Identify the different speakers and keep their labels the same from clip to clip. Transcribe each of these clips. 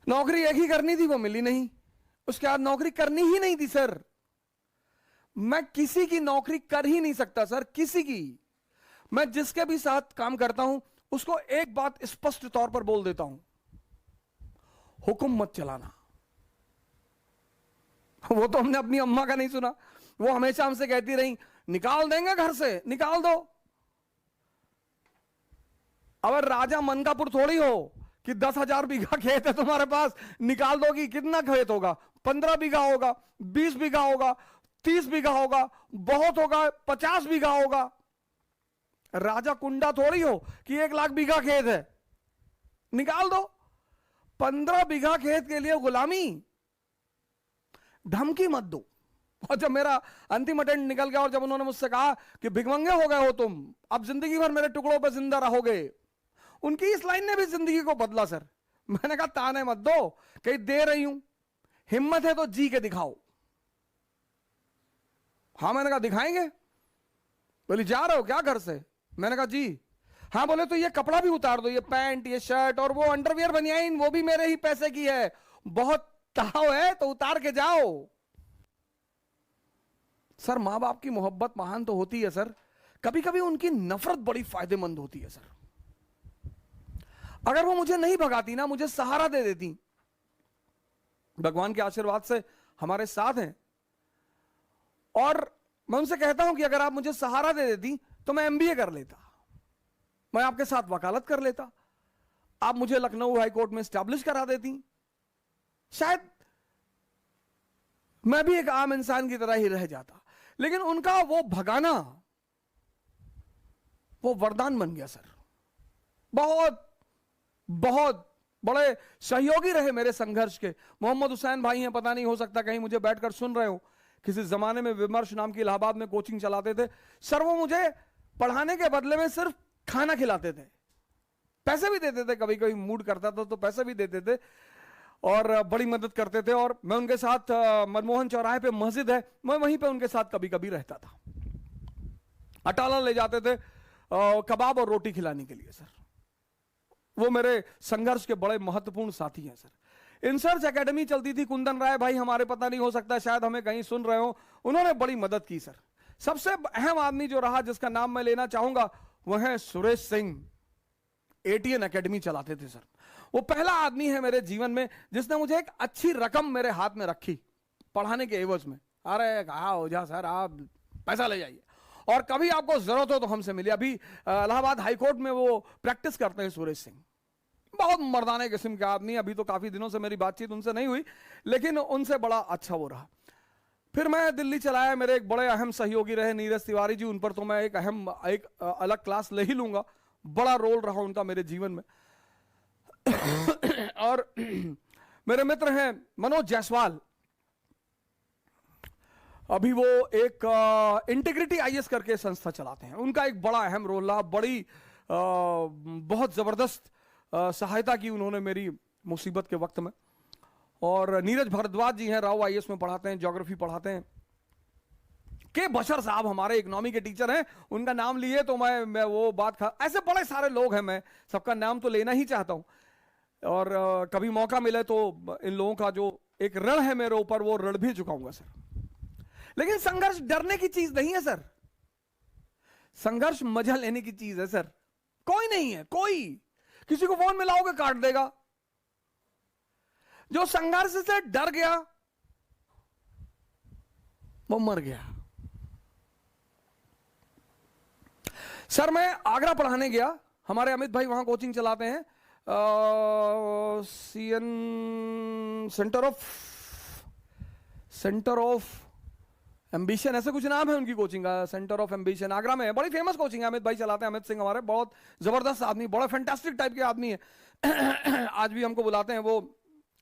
Speaker 1: नौकरी एक ही करनी थी, वो मिली नहीं। उसके बाद नौकरी करनी ही नहीं थी सर। मैं किसी की नौकरी कर ही नहीं सकता सर, किसी की। मैं जिसके भी साथ काम करता हूं उसको एक बात स्पष्ट तौर पर बोल देता हूं, हुक्म मत चलाना। वो तो हमने अपनी अम्मा का नहीं सुना, वो हमेशा हमसे कहती रही निकाल देंगे घर से, निकाल दो। अगर राजा मनकापुर थोड़ी हो कि 10,000 बीघा खेत है तुम्हारे पास, निकाल दोगी। कितना खेत होगा? 15 बीघा होगा, 20 बीघा होगा, 30 बीघा होगा, बहुत होगा 50 बीघा होगा। राजा कुंडा थोड़ी हो कि 1 लाख बीघा खेत है, निकाल दो। 15 बीघा खेत के लिए गुलामी, धमकी मत दो। और जब मेरा अंतिम अटेंड निकल गया और जब उन्होंने मुझसे कहा कि भिखमंगे हो गए हो तुम, अब जिंदगी भर मेरे टुकड़ों पर जिंदा रहोगे, उनकी इस लाइन ने भी जिंदगी को बदला सर। मैंने कहा ताने मत दो, कहीं दे रही हूं, हिम्मत है तो जी के दिखाओ। हाँ, मैंने कहा दिखाएंगे। बोली जा रहे हो क्या घर से? मैंने कहा जी। हाँ, बोले तो ये कपड़ा भी उतार दो, ये पैंट, ये शर्ट और वो अंडरवियर बनियाइन, वो भी मेरे ही पैसे की है। बहुत ताव है तो उतार के जाओ। सर, मां बाप की मोहब्बत महान तो होती है सर, कभी कभी उनकी नफरत बड़ी फायदेमंद होती है सर। अगर वो मुझे नहीं भगाती ना, मुझे सहारा दे देती, भगवान के आशीर्वाद से हमारे साथ हैं, और मैं उनसे कहता हूं कि अगर आप मुझे सहारा दे देती तो मैं एमबीए कर लेता, मैं आपके साथ वकालत कर लेता, आप मुझे लखनऊ हाई कोर्ट में स्टैब्लिश करा देती, शायद मैं भी एक आम इंसान की तरह ही रह जाता। लेकिन उनका वो भगाना, वो वरदान बन गया सर। बहुत बहुत बड़े सहयोगी रहे मेरे संघर्ष के। मोहम्मद हुसैन भाई हैं, पता नहीं हो सकता कहीं मुझे बैठकर सुन रहे हो, किसी जमाने में विमर्श नाम की इलाहाबाद में कोचिंग चलाते थे सर। वो मुझे पढ़ाने के बदले में सिर्फ खाना खिलाते थे, पैसे भी देते थे, कभी कभी मूड करता था तो पैसे भी देते थे और बड़ी मदद करते थे। और मैं उनके साथ मनमोहन चौराहे पे मस्जिद है, मैं वहीं पे उनके साथ कभी कभी रहता था। अटाला ले जाते थे कबाब और रोटी खिलाने के लिए सर। वो मेरे संघर्ष के बड़े महत्वपूर्ण साथी हैं सर। इंसर्च एकेडमी चलती थी, कुंदन राय भाई हमारे, पता नहीं हो सकता शायद हमें कहीं सुन रहे हो, उन्होंने बड़ी मदद की सर। सबसे अहम आदमी जो रहा, जिसका नाम मैं लेना चाहूंगा, वह है सुरेश सिंह। एटीएन एकेडमी चलाते थे सर। वो पहला आदमी है मेरे जीवन में जिसने मुझे एक अच्छी रकम मेरे हाथ में रखी पढ़ाने के एवज में। अरे कहा हो जा सर, आप पैसा ले जाइए और कभी आपको जरूरत हो तो हमसे मिलिए। अभी इलाहाबाद हाईकोर्ट में वो प्रैक्टिस करते हैं सुरेश सिंह, बहुत मर्दाने किस्म के आदमी। अभी तो काफी दिनों से मेरी बातचीत उनसे नहीं हुई, लेकिन उनसे बड़ा अच्छा वो रहा। फिर मैं दिल्ली चलाया, मेरे एक बड़े अहम सहयोगी रहे नीरज तिवारी जी, उन पर तो मैं एक अलग क्लास ले ही लूंगा। बड़ा रोल रहा उनका मेरे जीवन में। और मेरे मित्र हैं मनोज जायसवाल, अभी वो एक इंटीग्रिटी आईएएस करके संस्था चलाते हैं। उनका एक बड़ा अहम रोल रहा, बड़ी बहुत जबरदस्त सहायता की उन्होंने मेरी मुसीबत के वक्त में। और नीरज भारद्वाज जी हैं, राव आईएएस में पढ़ाते हैं, ज्योग्राफी पढ़ाते हैं। के बशर साहब हमारे इकोनॉमी के टीचर हैं, उनका नाम लिए तो मैं वो बात ऐसे बड़े सारे लोग हैं, मैं सबका नाम तो लेना ही चाहता हूं। और कभी मौका मिले तो इन लोगों का जो एक ऋण है मेरे ऊपर, वो ऋण भी चुकाऊंगा सर। लेकिन संघर्ष डरने की चीज नहीं है सर, संघर्ष मजा लेने की चीज है सर। कोई नहीं है, कोई किसी को फोन मिलाओगे काट देगा। जो संघर्ष से डर गया वो मर गया। सर, मैं आगरा पढ़ाने गया, हमारे अमित भाई वहां कोचिंग चलाते हैं, सीएन सेंटर ऑफ एम्बिशन, ऐसे कुछ नाम है उनकी कोचिंग का, सेंटर ऑफ एम्बिशन आगरा में है। बड़ी फेमस कोचिंग है, अमित भाई चलाते हैं। अमित सिंह हमारे बहुत जबरदस्त आदमी, बड़ा फैंटास्टिक टाइप के आदमी है। आज भी हमको बुलाते हैं। वो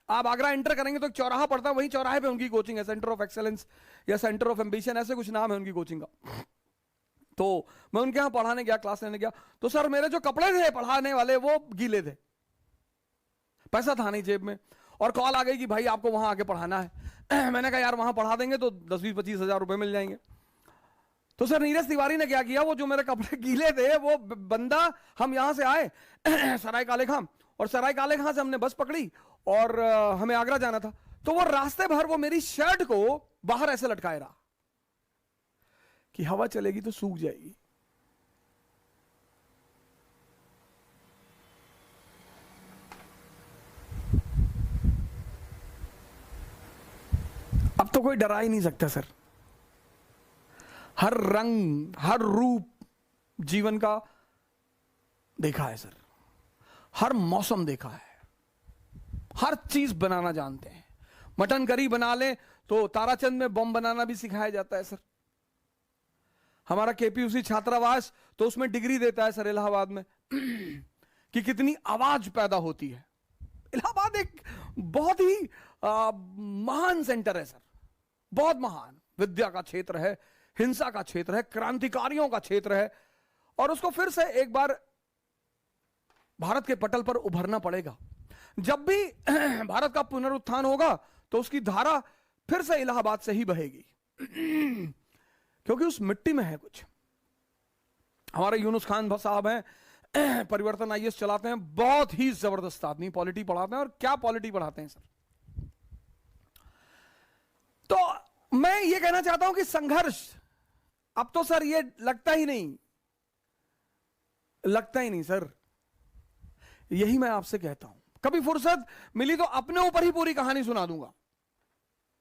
Speaker 1: आप आगरा एंटर करेंगे तो एक चौराहा पड़ता है, वही चौराहे पे उनकी कोचिंग है, सेंटर ऑफ एक्सेलेंस या सेंटर ऑफ एम्बिशन, ऐसे कुछ नाम है उनकी कोचिंग का। तो मैं उनके यहां पढ़ाने गया, क्लास लेने गया, तो सर मेरे जो कपड़े थे पढ़ाने वाले वो गीले थे, पैसा था नहीं जेब में, और कॉल आ गई कि भाई आपको वहां आके पढ़ाना है। मैंने कहा यार वहां पढ़ा देंगे तो 10-20-25 हजार रुपए मिल जाएंगे। तो सर नीरज तिवारी ने क्या किया, वो जो मेरे कपड़े गीले थे, वो बंदा, हम यहां से आए सराय काले खाम, और सराय काले खां से हमने बस पकड़ी और हमें आगरा जाना था। तो वो रास्ते भर वो मेरी शर्ट को बाहर ऐसे लटकाए रहा कि हवा चलेगी तो सूख जाएगी। अब तो कोई डरा ही नहीं सकता सर। हर रंग हर रूप जीवन का देखा है सर, हर मौसम देखा है, हर चीज बनाना जानते हैं। मटन करी बना ले तो ताराचंद में बम बनाना भी सिखाया जाता है सर। हमारा केपीयूसी छात्रावास तो उसमें डिग्री देता है सर इलाहाबाद में कि कितनी आवाज पैदा होती है। इलाहाबाद एक बहुत ही महान सेंटर है सर, बहुत महान। विद्या का क्षेत्र है, हिंसा का क्षेत्र है, क्रांतिकारियों का क्षेत्र है, और उसको फिर से एक बार भारत के पटल पर उभरना पड़ेगा। जब भी भारत का पुनरुत्थान होगा तो उसकी धारा फिर से इलाहाबाद से ही बहेगी क्योंकि उस मिट्टी में है कुछ। हमारे यूनुस खान साहब हैं, परिवर्तन आईएएस चलाते हैं, बहुत ही जबरदस्त आदमी, पॉलिटी पढ़ाते हैं, और क्या पॉलिटी पढ़ाते हैं सर। तो मैं ये कहना चाहता हूं कि संघर्ष अब तो सर ये लगता ही नहीं सर। यही मैं आपसे कहता हूं, कभी फुर्सत मिली तो अपने ऊपर ही पूरी कहानी सुना दूंगा।